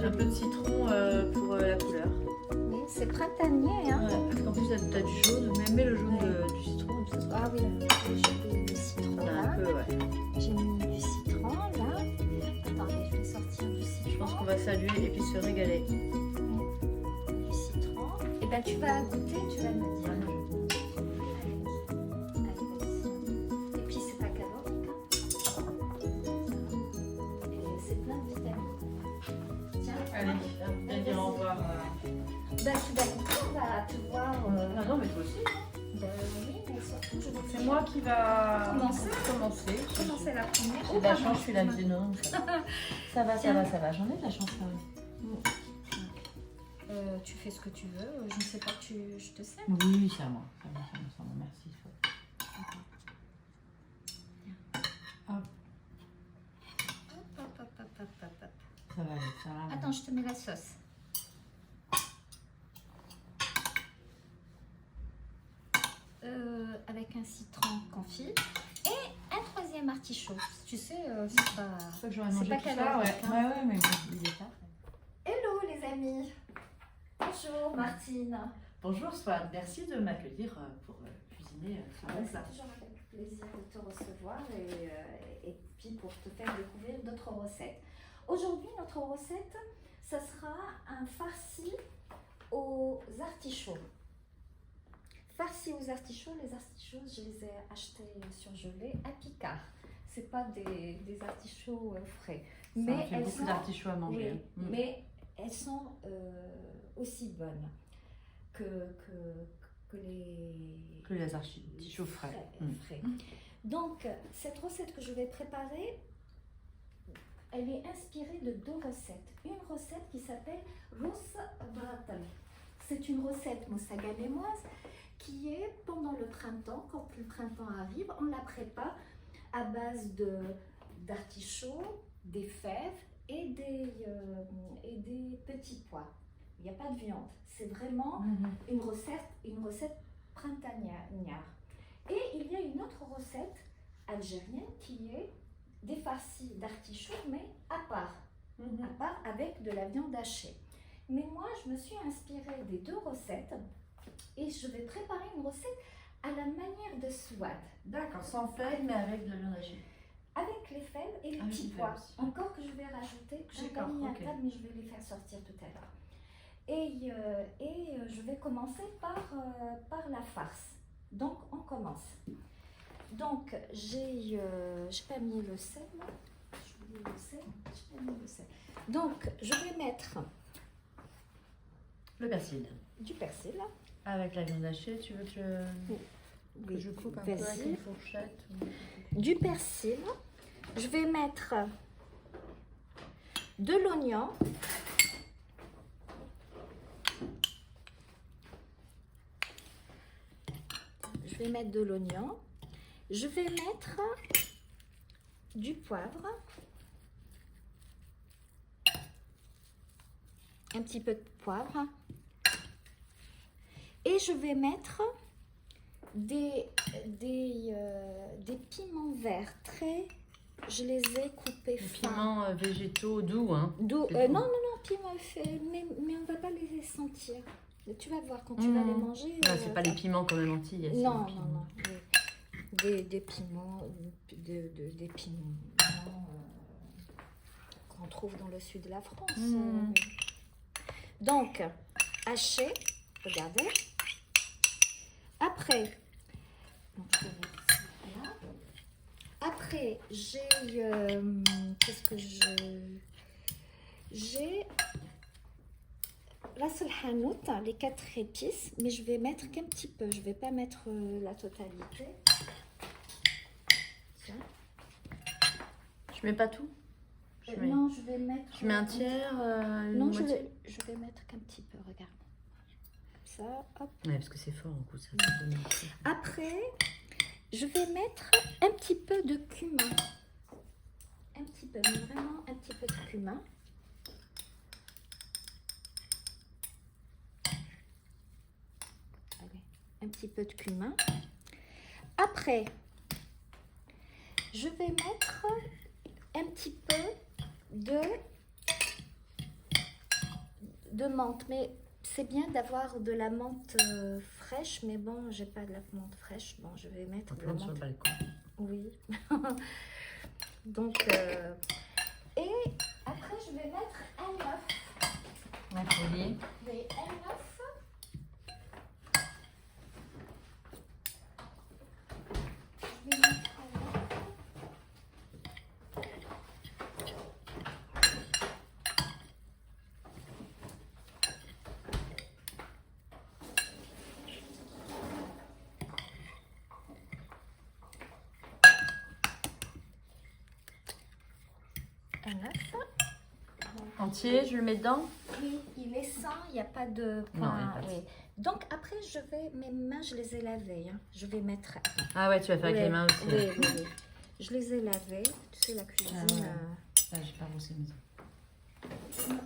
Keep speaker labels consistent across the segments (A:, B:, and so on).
A: un peu de citron pour la couleur.
B: Oui, c'est printanier, hein.
A: Ouais, parce qu'en plus, t'as du jaune, même mets le jaune du citron. Et puis ça sera...
B: Ah oui, j'ai mis du citron
A: On a
B: là.
A: un peu, ouais.
B: J'ai mis du citron là. Attendez, je vais sortir du citron.
A: Je pense qu'on va saluer et puis se régaler.
B: Du citron. Et ben tu vas goûter, tu vas me dire. Et puis c'est pas calorique. Et c'est plein de vitamines. Tiens.
A: Allez, viens dire au revoir.
B: Ben tu vas goûter, on va te voir.
A: Ah non, mais toi aussi.
B: Ben oui, mais surtout je vais
A: C'est moi qui va
B: Commencer.
A: commencer.
B: la première.
A: J'ai de la chance, je suis la petite. Non, ça va. J'en ai de la chance quand même.
B: Tu fais ce que tu veux. Je ne sais pas, je te sers.
A: Oui, c'est à moi. Merci. Hop,
B: Hop.
A: ça va aller, ça va.
B: Attends, je te mets la sauce. Avec un citron confit et un troisième artichaut. Tu sais, c'est pas...
A: C'est ça que j'aurais
B: C'est
A: mangé
B: pas
A: tout ça,
B: calorique,
A: ouais.
B: hein.
A: Ouais, mais il est tard.
B: Hello les amis. Bonjour Martine.
A: Bonjour Swan, merci de m'accueillir pour cuisiner ce
B: C'est
A: repas.
B: toujours avec plaisir de te recevoir et puis pour te faire découvrir d'autres recettes. Aujourd'hui, notre recette, ce sera un farci aux artichauts. Farci aux artichauts, les artichauts, je les ai achetés surgelés à Picard. C'est pas des artichauts frais.
A: Mais fait beaucoup d'artichauts à manger.
B: Oui,
A: Hein.
B: mais elles sont aussi bonnes que les
A: artichauts frais.
B: frais. Donc, cette recette que je vais préparer, elle est inspirée de deux recettes. Une recette qui s'appelle Rousse Bratel. C'est une recette moussaganémoise qui est pendant le printemps, quand le printemps arrive, on la prépare à base d'artichauts, des fèves et des petits pois. Il n'y a pas de viande. C'est vraiment une recette printanière. Et il y a une autre recette algérienne qui est des farcis d'artichauts, mais à part avec de la viande hachée. Mais moi, je me suis inspirée des deux recettes et je vais préparer une recette à la manière de Souad.
A: D'accord, sans fèves, mais avec de la viande hachée.
B: Avec les fèves et les
A: Avec
B: petits
A: les
B: pois.
A: fèves aussi.
B: Encore que je vais rajouter, que je n'ai pas
A: D'accord,
B: mis à
A: ok.
B: table, mais je vais les faire sortir tout à l'heure. Et je vais commencer par la farce. Donc, on commence. Donc, j'ai pas mis le sel, là. J'ai pas mis le sel. Donc, je vais mettre
A: Le persil.
B: du persil.
A: Avec la viande hachée, tu veux que je coupe un peu avec une fourchette
B: Du persil. Je vais mettre de l'oignon. Je vais mettre de l'oignon. Je vais mettre du poivre. Un petit peu de poivre. Et je vais mettre des piments verts très... Je les ai coupés
A: Des
B: fins.
A: piments végétaux doux, hein.
B: Non, piments mais on ne va pas les sentir. Tu vas voir quand tu vas les manger.
A: C'est pas les piments comme les lentilles.
B: Non. Des piments, des piments qu'on trouve dans le sud de la France. Donc, hachés, regardez. Après, j'ai qu'est-ce que j'ai la hanout, les 4 épices, mais je vais mettre qu'un petit peu, je vais pas mettre la totalité. Tiens.
A: Je mets pas tout.
B: Non, je vais mettre.
A: Tu mets un tiers, une
B: non,
A: moitié.
B: je vais mettre qu'un petit peu, regarde. Comme ça, hop.
A: Ouais, parce que c'est fort en coup. Ça donne un petit peu.
B: Après, je vais mettre un petit peu de cumin. Un petit peu, mais vraiment un petit peu de cumin. Allez, un petit peu de cumin. Après, je vais mettre un petit peu de de menthe, mais c'est bien d'avoir de la menthe fraîche, mais bon, j'ai pas de la menthe fraîche. Bon, je vais mettre de la
A: Plante sur le
B: menthe.
A: balcon.
B: Oui. Donc, et après, je vais mettre un œuf.
A: Un collier.
B: Oui, un œuf. Je vais mettre un œuf. Un œuf.
A: Entier, je le mets dedans.
B: Oui, il est sain, il n'y a pas de
A: Non,
B: point.
A: il y a pas de-
B: Oui. Donc après, mes mains, je les ai lavées. Hein. Je vais mettre.
A: Ah ouais, tu vas faire avec les mains aussi.
B: Oui, oui, oui. Je les ai lavées. Tu sais, la cuisine.
A: Ah ouais. Ah, j'ai pas brossé mes mains.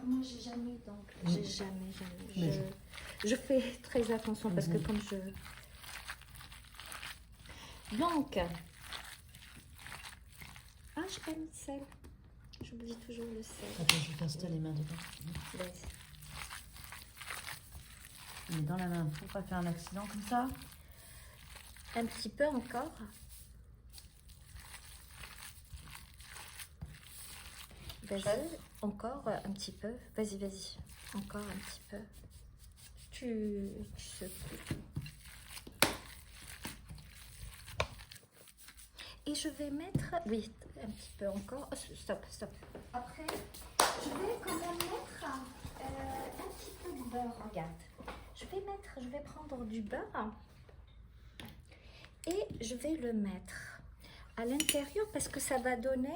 B: Moi, j'ai jamais, donc. J'ai jamais.
A: Mais
B: Je fais très attention parce que comme je. Donc. Ah, je n'ai pas mis de sel. J'oublie toujours le sel.
A: Attends, je t'installe les mains dedans.
B: Vas-y.
A: Mais dans la main, pour pas faire un accident comme ça.
B: Un petit peu encore. Vas-y, encore un petit peu. Vas-y, vas-y. Encore un petit peu. Tu secoues. Et je vais mettre, oui, un petit peu encore. Oh, stop, stop. Après, je vais quand même mettre un petit peu de beurre. Regarde. Je vais prendre du beurre et je vais le mettre à l'intérieur parce que ça va donner.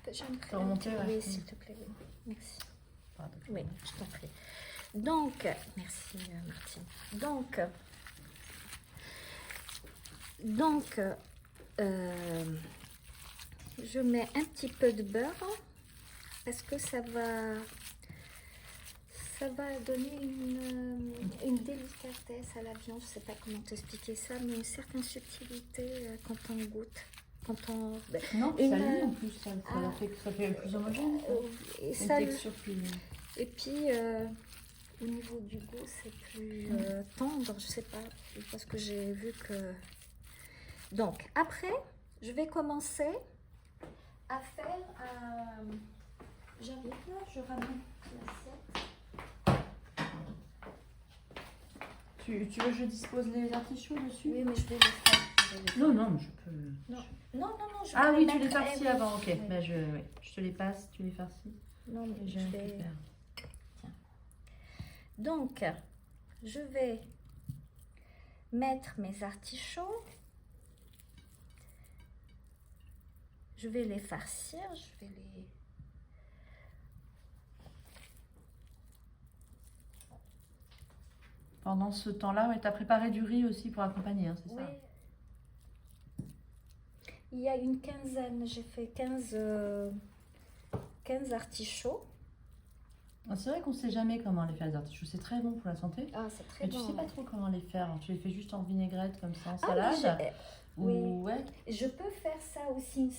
A: T'as remonté, ouais.
B: Oui, s'il te plaît. Oui. Merci.
A: Pardon.
B: Oui, je t'en prie. Donc, merci Martine. Donc, je mets un petit peu de beurre parce que ça va donner une délicatesse à la viande. Je ne sais pas comment t'expliquer ça, mais une certaine subtilité quand on goûte. Quand on...
A: Non,
B: Une,
A: ça l'est en plus, ça fait que ça fait plus homogène.
B: et,
A: Une
B: ça,
A: texture plus...
B: et puis, au niveau du goût, c'est plus tendre, je sais pas, parce que j'ai vu que... Donc, après, je vais commencer à faire... J'arrive là, je ramène l'assiette.
A: Tu veux que je dispose les artichauts dessus?
B: Oui, mais je vais les faire.
A: Non, non, mais je peux...
B: Non, je
A: Ah
B: vais
A: oui,
B: les
A: tu les
B: mettre-
A: farcis
B: oui.
A: avant, ok.
B: Oui.
A: Bah, je te les passe, tu les farcis.
B: Non, mais
A: Et
B: je
A: je
B: vais...
A: récupère.
B: Donc, je vais mettre mes artichauts. Je vais les farcir, je vais les...
A: Pendant ce temps-là, ouais, tu as préparé du riz aussi pour accompagner, hein, c'est
B: Oui.
A: ça?
B: Il y a une quinzaine, j'ai fait 15 artichauts.
A: Ah, c'est vrai qu'on ne sait jamais comment les faire les artichauts. C'est très bon pour la santé.
B: Ah, c'est très
A: Mais
B: bon.
A: tu sais pas trop comment les faire. Tu les fais juste en vinaigrette comme ça, en
B: Ah,
A: salade.
B: mais
A: Ou
B: oui.
A: ouais.
B: je peux faire ça aussi,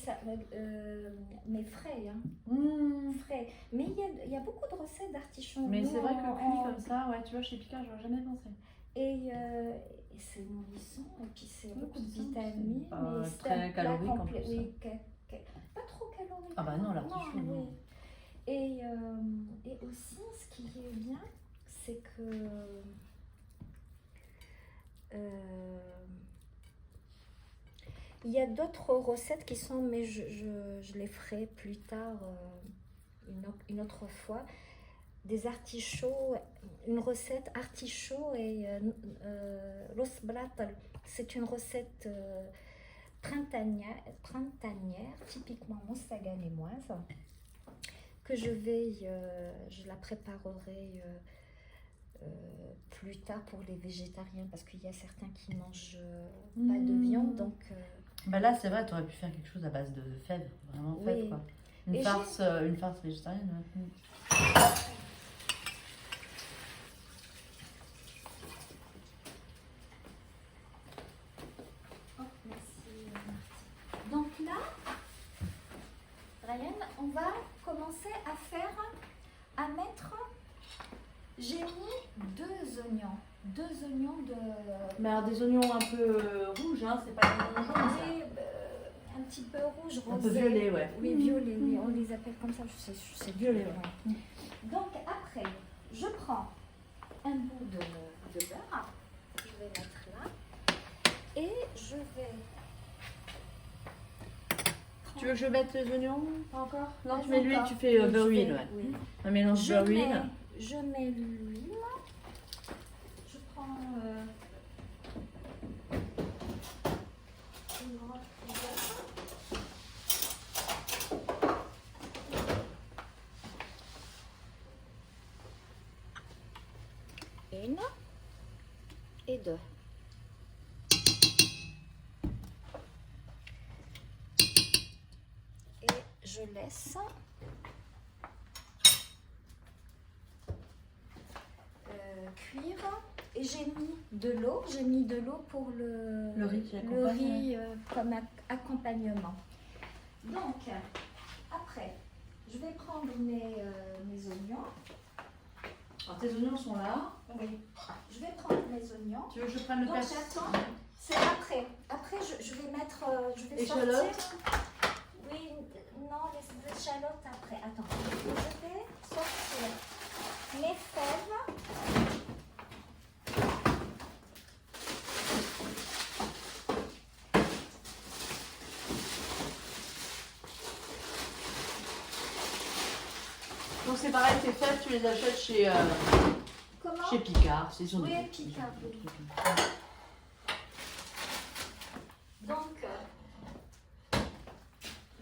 B: mais frais, hein,
A: Mmh.
B: frais. Mais il y a beaucoup de recettes d'artichauts.
A: Mais
B: Nous,
A: c'est vrai que
B: on-
A: cuit comme ça, ouais, tu vois, chez Picard, j'aurais jamais pensé.
B: Et c'est nourrissant, et puis c'est beaucoup de
A: c'est ça,
B: vitamines.
A: c'est pas
B: mais c'est
A: très
B: un plat
A: calorique en
B: complet.
A: plus,
B: Oui, pas trop calorique.
A: Ah bah non, l'artichaut,
B: Non,
A: non.
B: oui. Et aussi, ce qui est bien, c'est que il y a d'autres recettes qui sont, mais je les ferai plus tard, une autre fois. Des artichauts, une recette artichaut et rosbrattel. C'est une recette printanière, typiquement montsagallémoise, que je la préparerai plus tard pour les végétariens, parce qu'il y a certains qui mangent pas de viande, donc
A: Bah là, c'est vrai, tu aurais pu faire quelque chose à base de fèves, vraiment
B: Oui.
A: fèves, quoi. Une farce végétarienne. Ouais.
B: oh, merci Martine. Donc là, Ryan, on va commencer à mettre J'ai mis 2 oignons. 2 oignons de...
A: Mais alors des oignons un peu rouges, hein, c'est pas des oignons jaunes, ça.
B: Oui, un petit peu rouge, rosé.
A: Un peu violet, ouais.
B: Oui, violet, oui, on les appelle comme ça, je sais
A: Violet,
B: ouais. Donc après, je prends un bout de beurre, je vais mettre là, et je vais...
A: Tu veux que je mette les oignons? Pas encore? Non,
B: Pas
A: tu mets l'huile,
B: encore.
A: tu fais
B: Oui,
A: beurre-huile, ouais.
B: Oui.
A: Un mélange beurre-huile.
B: Je mets l'huile. Je prends une grande cuillère. Une et 2. Et je laisse cuire. Et j'ai mis de l'eau. J'ai mis de l'eau pour le riz comme accompagnement. Donc, après, je vais prendre mes oignons.
A: Alors tes oignons sont là.
B: Oui. Je vais prendre mes oignons.
A: Tu veux que je prenne le
B: Donc
A: persil?
B: j'attends. C'est après. Après, je vais mettre. Je vais
A: Échalotes?
B: sortir. Oui, non, les échalotes après. Attends. Je vais sortir mes fèves.
A: Donc c'est pareil, tes fèves, tu les achètes chez,
B: Comment?
A: chez Picard. C'est son
B: Oui,
A: nom.
B: Picard, oui.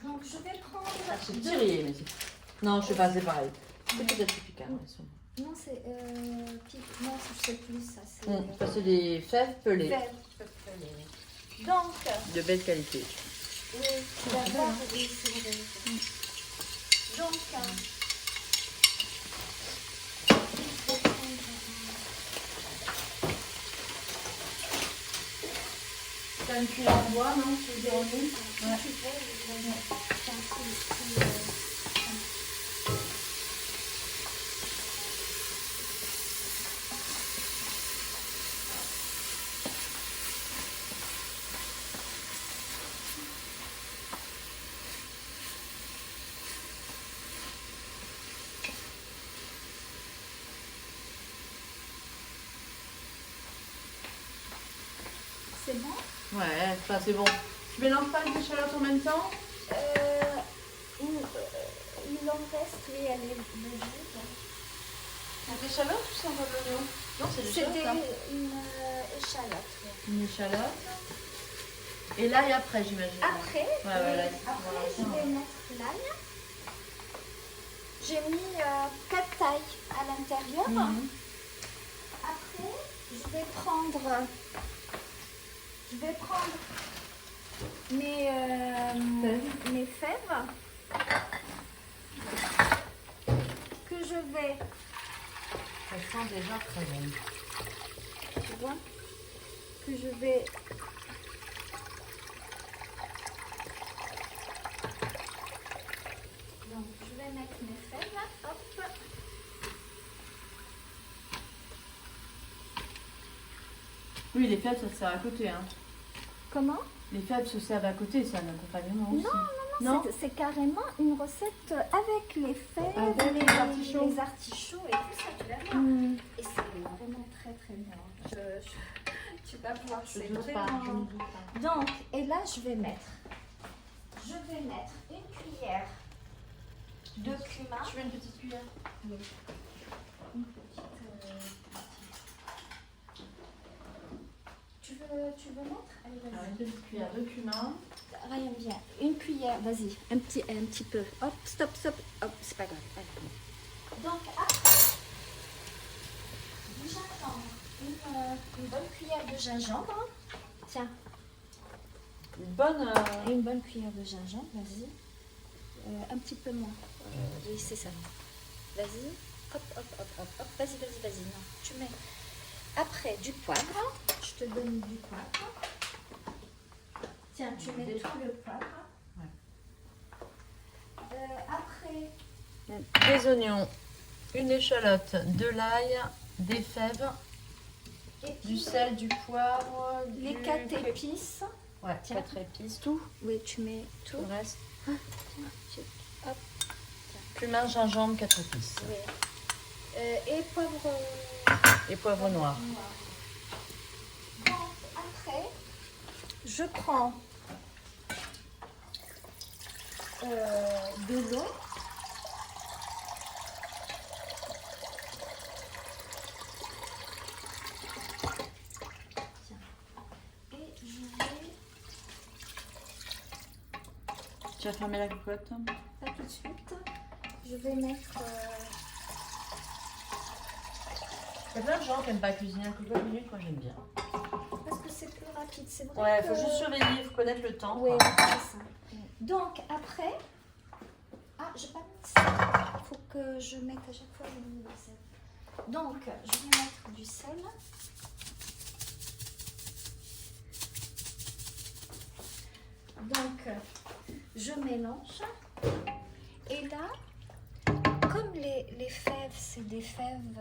B: Donc je vais prendre.
A: Ah, c'est Thierry, mais c'est... Non, je sais pas, c'est pareil. C'est peut-être chez Picard.
B: Non, c'est. Non, je sais plus ça.
A: Ça, c'est des fèves pelées.
B: Fèves pelées. Donc.
A: De belle qualité.
B: Oui, d'abord, oui, c'est vrai. Donc.
A: T'as une cuillère en bois, non? Tu veux en une?
B: Ouais. C'est bon?
A: Ouais, enfin c'est bon. Tu mélanges pas les échalotes en même temps?
B: Il en reste, oui, elle est vide.
A: C'est des échalotes ou c'est un peu d'oignon? Non, c'est des échalotes.
B: C'était
A: Hein.
B: une échalote. Oui.
A: Une échalote. Et l'ail après, j'imagine.
B: Après,
A: ouais,
B: après je vais mettre l'ail. J'ai mis 4 tailles à l'intérieur. Après, je vais prendre mes fèves que je vais.
A: Ça sent déjà très bon.
B: Tu vois? Que je vais. Donc, je vais mettre mes fèves. Hop.
A: Oui, les fèves, ça se sert à côté. Hein.
B: Comment?
A: Les fèves se servent à côté, c'est un accompagnement aussi.
B: Non, c'est carrément une recette avec les fèves,
A: avec les artichauts.
B: Les artichauts et tout ça, tu vas voir. Et c'est vraiment très très bon. Tu vas voir, c'est vraiment... Donc, et là, je vais mettre une cuillère de cumin.
A: Tu veux une petite cuillère?
B: Oui. Une petite... Tu veux mettre? Allez, vas-y.
A: Alors, une petite cuillère de cumin.
B: Rien bien. Une cuillère, vas-y. Un petit peu. Hop, stop. Hop, c'est pas grave. Allez. Donc, après, du gingembre. Une bonne cuillère de gingembre. Tiens.
A: Une
B: bonne cuillère de gingembre, vas-y. Un petit peu moins. Oui, c'est ça. Vas-y. Hop. Vas-y. Non, tu mets. Après, du poivre. Je te donne du poivre. Tiens, tu mets tout le poivre.
A: Ouais.
B: Après,
A: des oignons. Une échalote, de l'ail, des fèves,
B: Et
A: du
B: puis,
A: sel, du poivre,
B: les
A: du...
B: 4 épices.
A: Ouais,
B: Tiens.
A: 4 épices, tout.
B: Oui, tu mets tout.
A: Le reste.
B: Tiens, hop.
A: Cumin, gingembre, 4 épices.
B: Oui. Et poivre
A: Et poivre noir.
B: noir. Donc, après, je prends de l'eau. Tiens. Et je vais,
A: Tu as fermé la cocotte?
B: pas tout de suite, je vais mettre...
A: Il y a plein de gens qui n'aiment pas cuisiner à cocotte minute, moi j'aime bien.
B: parce que c'est plus rapide, c'est vrai.
A: Ouais,
B: que...
A: faut juste surveiller, faut connaître le temps.
B: Oui,
A: quoi.
B: c'est ça. Donc après, j'ai pas mis de sel. Il faut que je mette à chaque fois je mets du sel. Donc je vais mettre du sel. Donc je mélange. Et là, comme les fèves, c'est des fèves,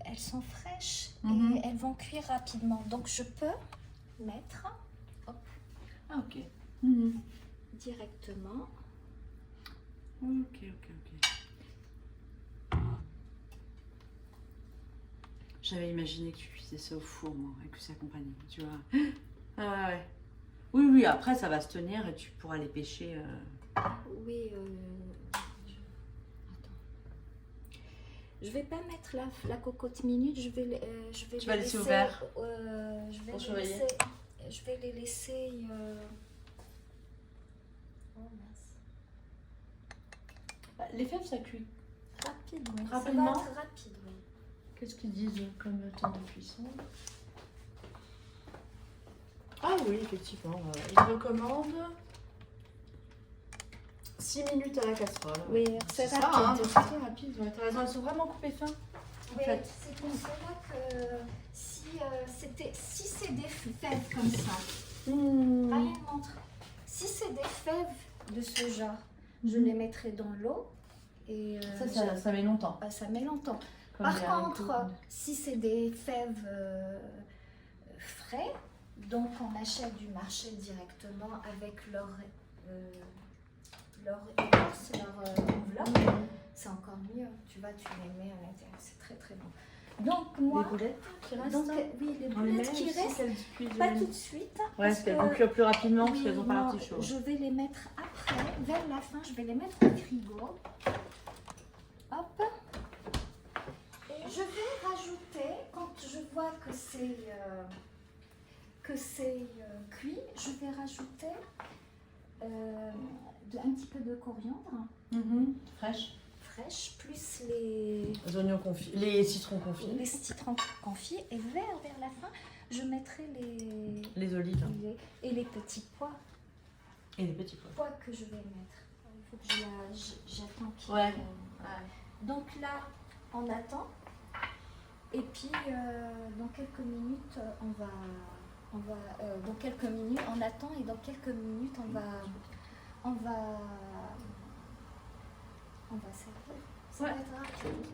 B: elles sont fraîches
A: Mhm.
B: et elles vont cuire rapidement. Donc je peux mettre
A: Ah, ok. Mhm.
B: directement.
A: Ok, ok, ok. J'avais imaginé que tu cuisais ça au four, moi, et que ça accompagnait, tu vois. Ah ouais. Oui, oui, après ça va se tenir et tu pourras les pêcher.
B: Oui, attends. Je vais pas mettre la cocotte minute, je vais
A: Tu vas laisser ouvert
B: je vais
A: pour
B: les
A: surveiller.
B: laisser, je vais les laisser. Oh mince.
A: Les fèves, ça cuit.
B: Rapide, oui.
A: Rapidement.
B: Ça va être rapide, oui.
A: Qu'est-ce qu'ils disent comme temps de cuisson? Ah oui, effectivement. Ils recommandent 6 minutes à la casserole.
B: Oui, c'est
A: ça,
B: rapide.
A: hein, c'est très rapide. Ouais, t'as raison, elles sont vraiment coupées fin.
B: Oui,
A: fait.
B: c'est pour cela que si c'est des fèves comme ça,
A: Mmh.
B: allez, montre. Si c'est des fèves de ce genre, je les mettrai dans l'eau et
A: Ça met longtemps.
B: ça met longtemps.
A: Comme
B: Par
A: les
B: contre,
A: haricots.
B: si c'est des fèves frais, donc on achète du marché directement avec leur écorce, leur enveloppe, c'est encore mieux. Tu vois, tu les mets à l'intérieur, c'est très très bon. Donc moi,
A: Les boulettes qui restent.
B: donc, oui, les
A: On les met
B: boulettes qui
A: aussi,
B: restent,
A: celles qui cuisent
B: pas
A: le-
B: tout de suite.
A: Ouais,
B: parce
A: parce qu'elles
B: que-
A: vont cuire plus rapidement parce
B: oui,
A: qu'elles ont pas
B: non,
A: l'artichaut.
B: je vais les mettre après, vers la fin, je vais les mettre au frigo. Hop. Et je vais rajouter, quand je vois que c'est cuit, je vais rajouter un petit peu de coriandre
A: Mhm. Fraîche.
B: fraîche, plus les
A: oignons confits, les citrons confits,
B: citrons confits. Et vers la fin, je mettrai
A: les olives
B: et les petits pois.
A: et les petits pois.
B: Que je vais mettre. Il faut que j'attends qu'il...
A: Ouais.
B: Donc là, on attend. Et puis, dans quelques minutes, on va dans quelques minutes, on attend et dans quelques minutes, on va servir. Ça va être rapide.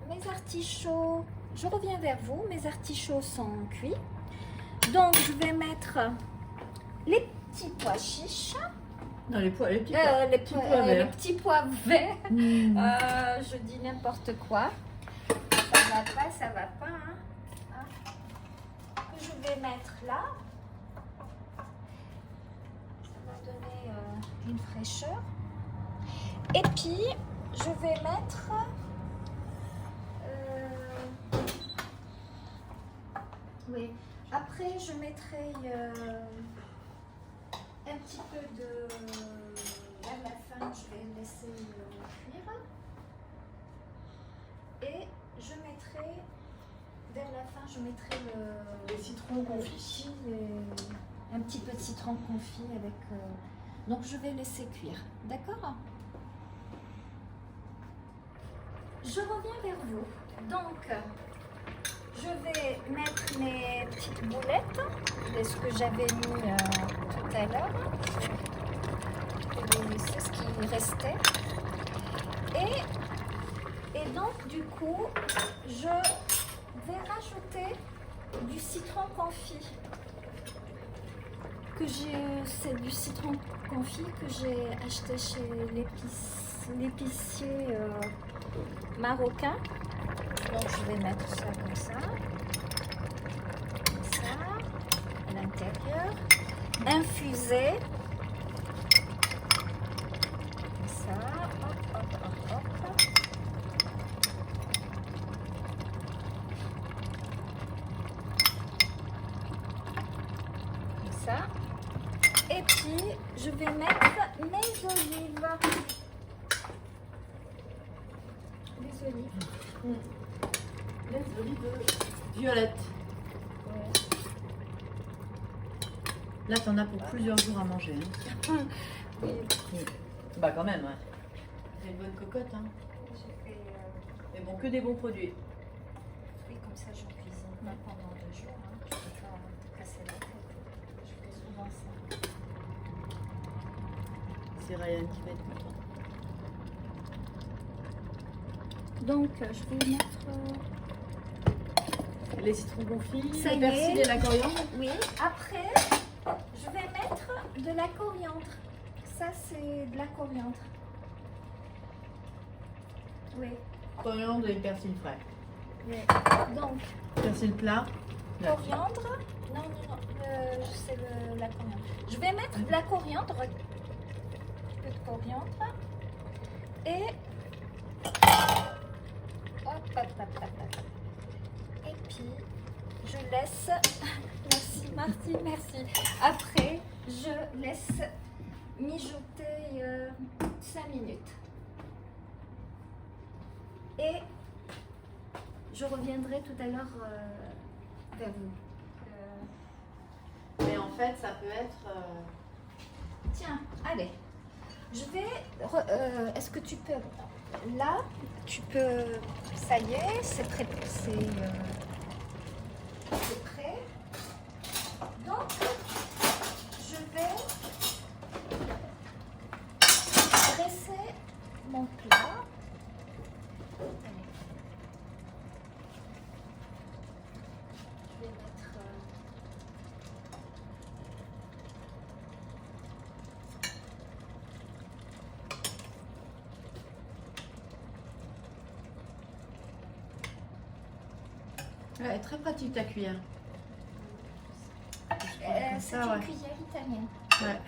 B: Mes artichauts, je reviens vers vous. Mes artichauts sont cuits. Donc, je vais mettre les petits pois chiches.
A: Non, les petits pois.
B: Les petits pois verts.
A: Mmh.
B: Je dis n'importe quoi. Ça va pas. Hein. Que je vais mettre là. Ça va donner une fraîcheur. Et puis, je vais mettre oui. Après, je mettrai un petit peu de... À la fin, je vais laisser cuire. Et je mettrai... Vers la fin, je mettrai
A: Les citrons confits.
B: un petit peu de citron confit avec... Donc, je vais laisser cuire. D'accord? Je reviens vers vous. Donc, je vais mettre mes petites boulettes, de ce que j'avais mis tout à l'heure. Et c'est ce qui restait. Et donc, du coup, je vais rajouter du citron confit. C'est du citron confit que j'ai acheté chez l'épicier marocain. Donc, je vais mettre ça comme ça. Comme ça, à l'intérieur. Infuser. Comme ça. Hop, hop, hop, hop. Ça. Et puis je vais mettre mes olives. Les olives.
A: Les olives violettes.
B: Ouais.
A: Là, t'en as pour plusieurs jours à manger. Hein.
B: Oui.
A: Bah quand même, ouais. C'est une bonne cocotte, hein.
B: J'ai fait,
A: Mais bon, que des bons produits.
B: oui, comme ça je cuisine pas pendant 2 jours. Hein. Je peux pas te casser la tête. Je fais souvent ça.
A: C'est Ryan qui va être content.
B: Donc je vais mettre.
A: Les citrons confits,
B: Ça
A: le
B: y
A: persil
B: est.
A: et la coriandre.
B: Oui. Après, je vais mettre de la coriandre. Ça c'est de la coriandre. Oui.
A: Coriandre et persil frais.
B: Oui. Donc.
A: Persil plat.
B: Coriandre. Non, non, non. C'est la coriandre. Je vais mettre de la coriandre. Un peu de coriandre. Et. Hop, hop, hop, hop, hop. Et puis, je laisse. Merci, Martine, merci. Après, je laisse mijoter 5 minutes. Et je reviendrai tout à l'heure vers vous.
A: Mais en fait, ça peut être.
B: Tiens, allez. Je vais. Est-ce que tu peux. Là, tu peux. Ça y est, c'est prêt. C'est prêt. Donc, je vais dresser mon plat. Allez. Je vais mettre.
A: Ouais, elle est très pratique ta cuillère.
B: C'est une cuillère italienne.
A: Ouais,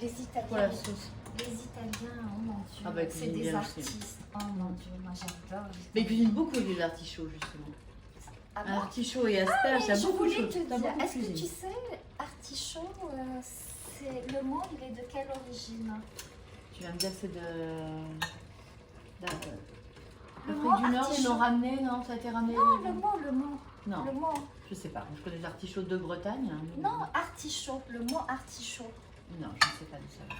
B: Les
A: pour la
B: Italiens,
A: sauce.
B: les Italiens, oh mon Dieu,
A: Ah bah, ils
B: c'est
A: cuisinent
B: des
A: bien aussi.
B: artistes. Oh mon Dieu, moi j'adore.
A: Mais ils cuisinent beaucoup les artichauts, justement.
B: Ah bon?
A: Artichaut et asperges, il y a
B: Je
A: beaucoup de
B: voulais
A: choses.
B: te
A: T'as
B: dire,
A: beaucoup
B: est-ce que
A: cuisiné.
B: tu sais, artichaut, c'est le mot, il est de quelle origine?
A: Tu vas me dire que c'est
B: Le
A: L'Afrique
B: mot
A: du Nord, ils
B: artichaut.
A: l'ont ramené, non? Ça a été ramené
B: Non, le mot,
A: Non,
B: le mot.
A: je sais pas. Je connais les artichauts de Bretagne. Hein, mais-
B: Non, artichaut, le mot artichaut.
A: Non, je ne sais pas d'où ça va.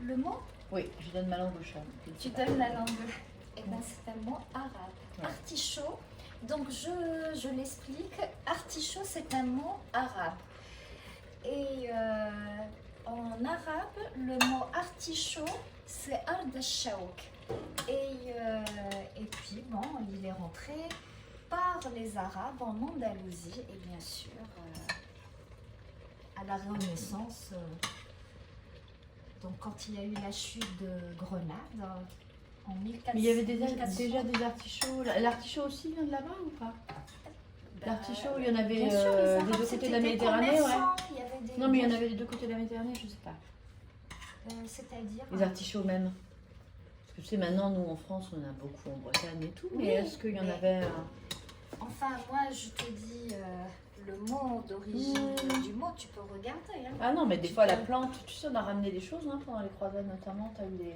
B: Le mot,
A: Oui, je donne ma langue au chat. Je ne sais
B: tu
A: pas.
B: donnes la langue. Eh bien, c'est un mot arabe.
A: Ouais.
B: Artichaut, donc je l'explique. Artichaut, c'est un mot arabe. Et en arabe, le mot artichaut, c'est ard-shaouk. Et puis, bon, il est rentré par les Arabes en Andalousie et bien sûr à la Renaissance. Donc, quand il y a eu la chute de Grenade en 1400.
A: Mais il y avait déjà
B: 1400.
A: des artichauts. L'artichaut aussi vient de là-bas ou pas?
B: Ben,
A: L'artichaut, il y en avait
B: bien sûr, les
A: des
B: Arabes,
A: deux côtés
B: c'était
A: de la
B: des
A: Méditerranée, ouais.
B: commerçants, il y avait des-
A: Non, mais il y en avait des deux côtés de la Méditerranée, je sais pas.
B: C'est-à-dire
A: Les artichauts même. Parce que tu sais, maintenant, nous en France, on en a beaucoup en Bretagne et tout, mais
B: Oui,
A: est-ce qu'il y en
B: mais-
A: avait.
B: Enfin, moi, je te dis le mot d'origine du mot, tu peux regarder. Hein.
A: Ah non, mais des fois, la plante, tu sais, on a ramené des choses hein, pendant les croisades notamment. Tu as eu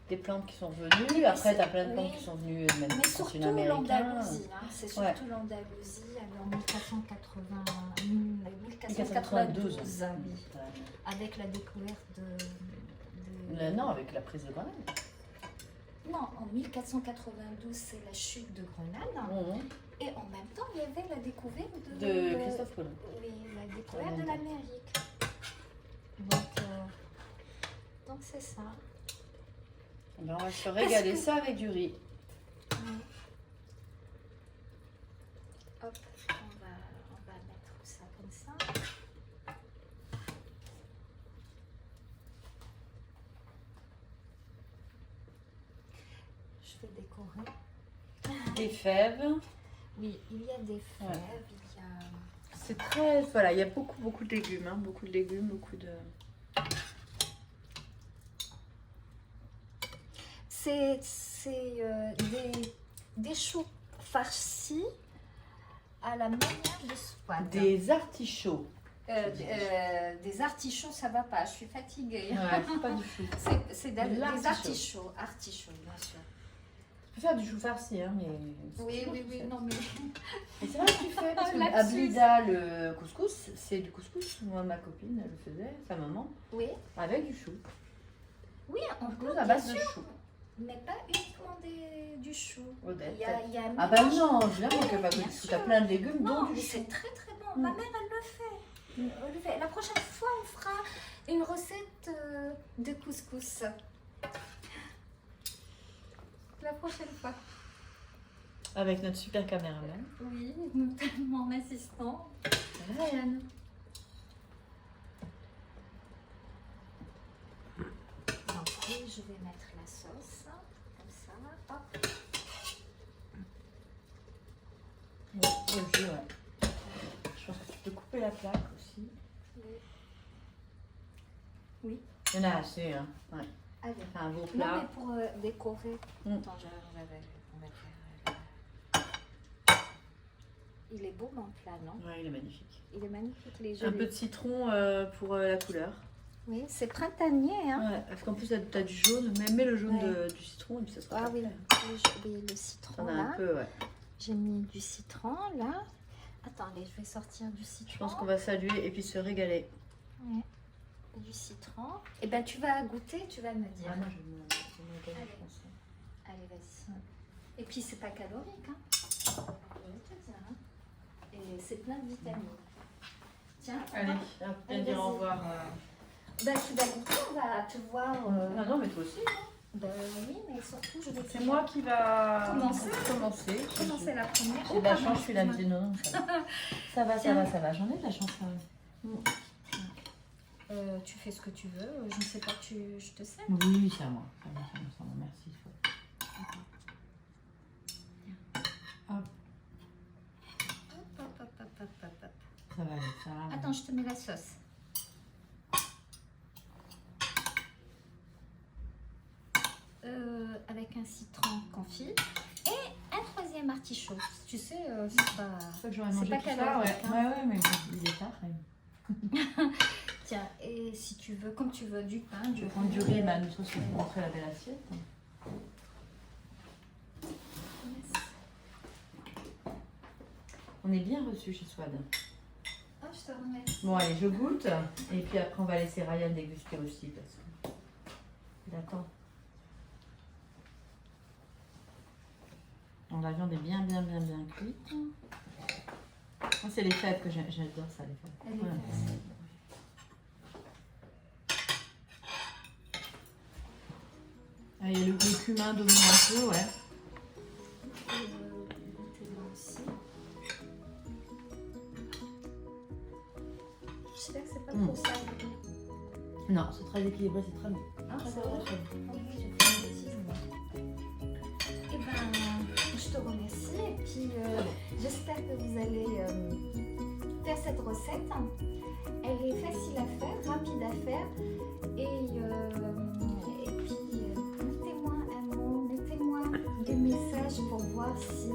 A: des plantes qui sont venues,
B: mais
A: après,
B: c'est-
A: tu as plein de
B: oui.
A: plantes qui sont venues, même
B: Mais
A: du
B: surtout
A: continent américain.
B: l'Andalousie, hein. C'est surtout
A: Ouais.
B: l'Andalousie, alors 1492, oui, avec la découverte de...
A: Non, avec la prise de Grenade.
B: Non, en 1492, c'est la chute de Grenade,
A: Mhm.
B: et en même temps, il y avait la découverte
A: De Christophe Colomb.
B: Oui, la découverte
A: En
B: de
A: même temps.
B: l'Amérique. Donc, Donc c'est ça.
A: Ben, on va se régaler
B: que-
A: ça avec du riz.
B: Ouais. Hop, on va mettre ça comme ça. Je vais décorer.
A: Des fèves.
B: Oui, il y a des fèves,
A: Ouais.
B: il y a...
A: C'est très... Voilà, il y a beaucoup de légumes. Hein, beaucoup de légumes, beaucoup de...
B: C'est des choux farcis à la manière de squad.
A: Des artichauts.
B: Des artichauts, ça va pas, je suis fatiguée.
A: Ouais, c'est pas du chou.
B: C'est
A: De
B: des
A: l'artichaut.
B: artichauts, bien sûr.
A: Tu peux faire du chou farci, hein, mais...
B: Oui, non mais...
A: Et c'est vrai que tu fais, parce que
B: Lapsus.
A: à Blida, le couscous, c'est du couscous. Moi, ma copine, elle le faisait, sa maman,
B: Oui,
A: avec du chou.
B: oui, on peut,
A: Couscous à
B: bien
A: base de
B: sûr,
A: chou.
B: mais pas uniquement du chou.
A: Odette.
B: Il y a un
A: Ah bah
B: mélange.
A: non, évidemment qu'il n'y a pas que
B: Bien
A: du chou.
B: sûr.
A: T'as plein de légumes,
B: Non,
A: dont du
B: mais
A: chou.
B: c'est très très bon. Ma mère, elle le fait. Elle le fait. La prochaine fois, on fera une recette de couscous. La prochaine fois.
A: Avec notre super caméraman.
B: Oui, notamment mon assistant.
A: Ryan.
B: Donc, oui, je vais mettre la sauce. Comme ça. Hop.
A: Ouais. Je pense que tu peux couper la plaque aussi.
B: Oui.
A: Il y en a assez, hein. Ouais.
B: Allez.
A: C'est un beau
B: Non,
A: plat.
B: mais pour décorer.
A: Mm.
B: Attends, on va faire. Il est beau mon plat, non?
A: Ouais, il est magnifique.
B: Il est magnifique, les
A: Un
B: jolis.
A: peu de citron pour la couleur.
B: Oui, c'est printanier, hein?
A: Ouais, parce qu'en plus, t'as du jaune. Mais mets le jaune
B: Ouais.
A: du citron et puis ça sera
B: Ah
A: parfait.
B: oui, le citron
A: T'en as
B: là.
A: un peu, ouais.
B: J'ai mis du citron là. Attendez, je vais sortir du citron.
A: Je pense qu'on va saluer et puis se régaler.
B: Ouais. Du citron. Eh ben tu vas goûter, tu vas me dire.
A: Ah, moi, je me
B: Allez. Allez, vas-y. Et puis c'est pas calorique, hein? Je vais te dire, hein. Et c'est plein de vitamines. Tiens.
A: Allez,
B: hop.
A: hop,
B: Allez,
A: viens dire au
B: vas-y.
A: revoir.
B: Ben tu vas goûter, on va te voir.
A: Ah non, mais toi aussi.
B: Ben oui, mais surtout je vais
A: C'est moi qui va
B: Commencer.
A: commencer.
B: la première.
A: J'ai de la chance, je suis la petite. Non, ça va.
B: Tiens.
A: J'en ai de la chance quand même.
B: Tu fais ce que tu veux. Je ne sais pas, je te sers.
A: Oui, c'est à moi. Merci. Hop,
B: Hop.
A: ça va aller, ça va.
B: Attends, je te mets la sauce. Avec un citron confit et un troisième artichaut. Tu sais, c'est pas...
A: C'est ça que j'aurais
B: C'est
A: mangé
B: pas
A: tout ça,
B: calorique,
A: ouais.
B: hein.
A: Ouais, mais bon, il est tard quand même.
B: Tiens, et si tu veux, comme tu veux, du pain,
A: Je vais prendre du riz, bah, nous aussi, pour montrer la belle assiette. On est bien reçus chez Swad.
B: Oh, je te remercie.
A: Bon, allez, je goûte. Et puis après, on va laisser Ryan déguster aussi. Parce qu'il attend. Bon, la viande est bien cuite. Moi, c'est les fèves que j'adore ça, les fèves.
B: Elle est
A: Voilà.
B: facile.
A: Ah, il y a le cumin domine un peu, ouais.
B: Goûtez-moi aussi. J'espère que c'est pas trop salé.
A: Non, c'est très équilibré, c'est très bon.
B: Ah,
A: Très,
B: ça
A: très,
B: va.
A: très bon.
B: Oui, j'ai fait une bêtise, moi. Eh ben, je te remercie et puis j'espère que vous allez faire cette recette. Elle est facile à faire, rapide à faire et puis mettez-moi un mot, mettez-moi des messages pour voir si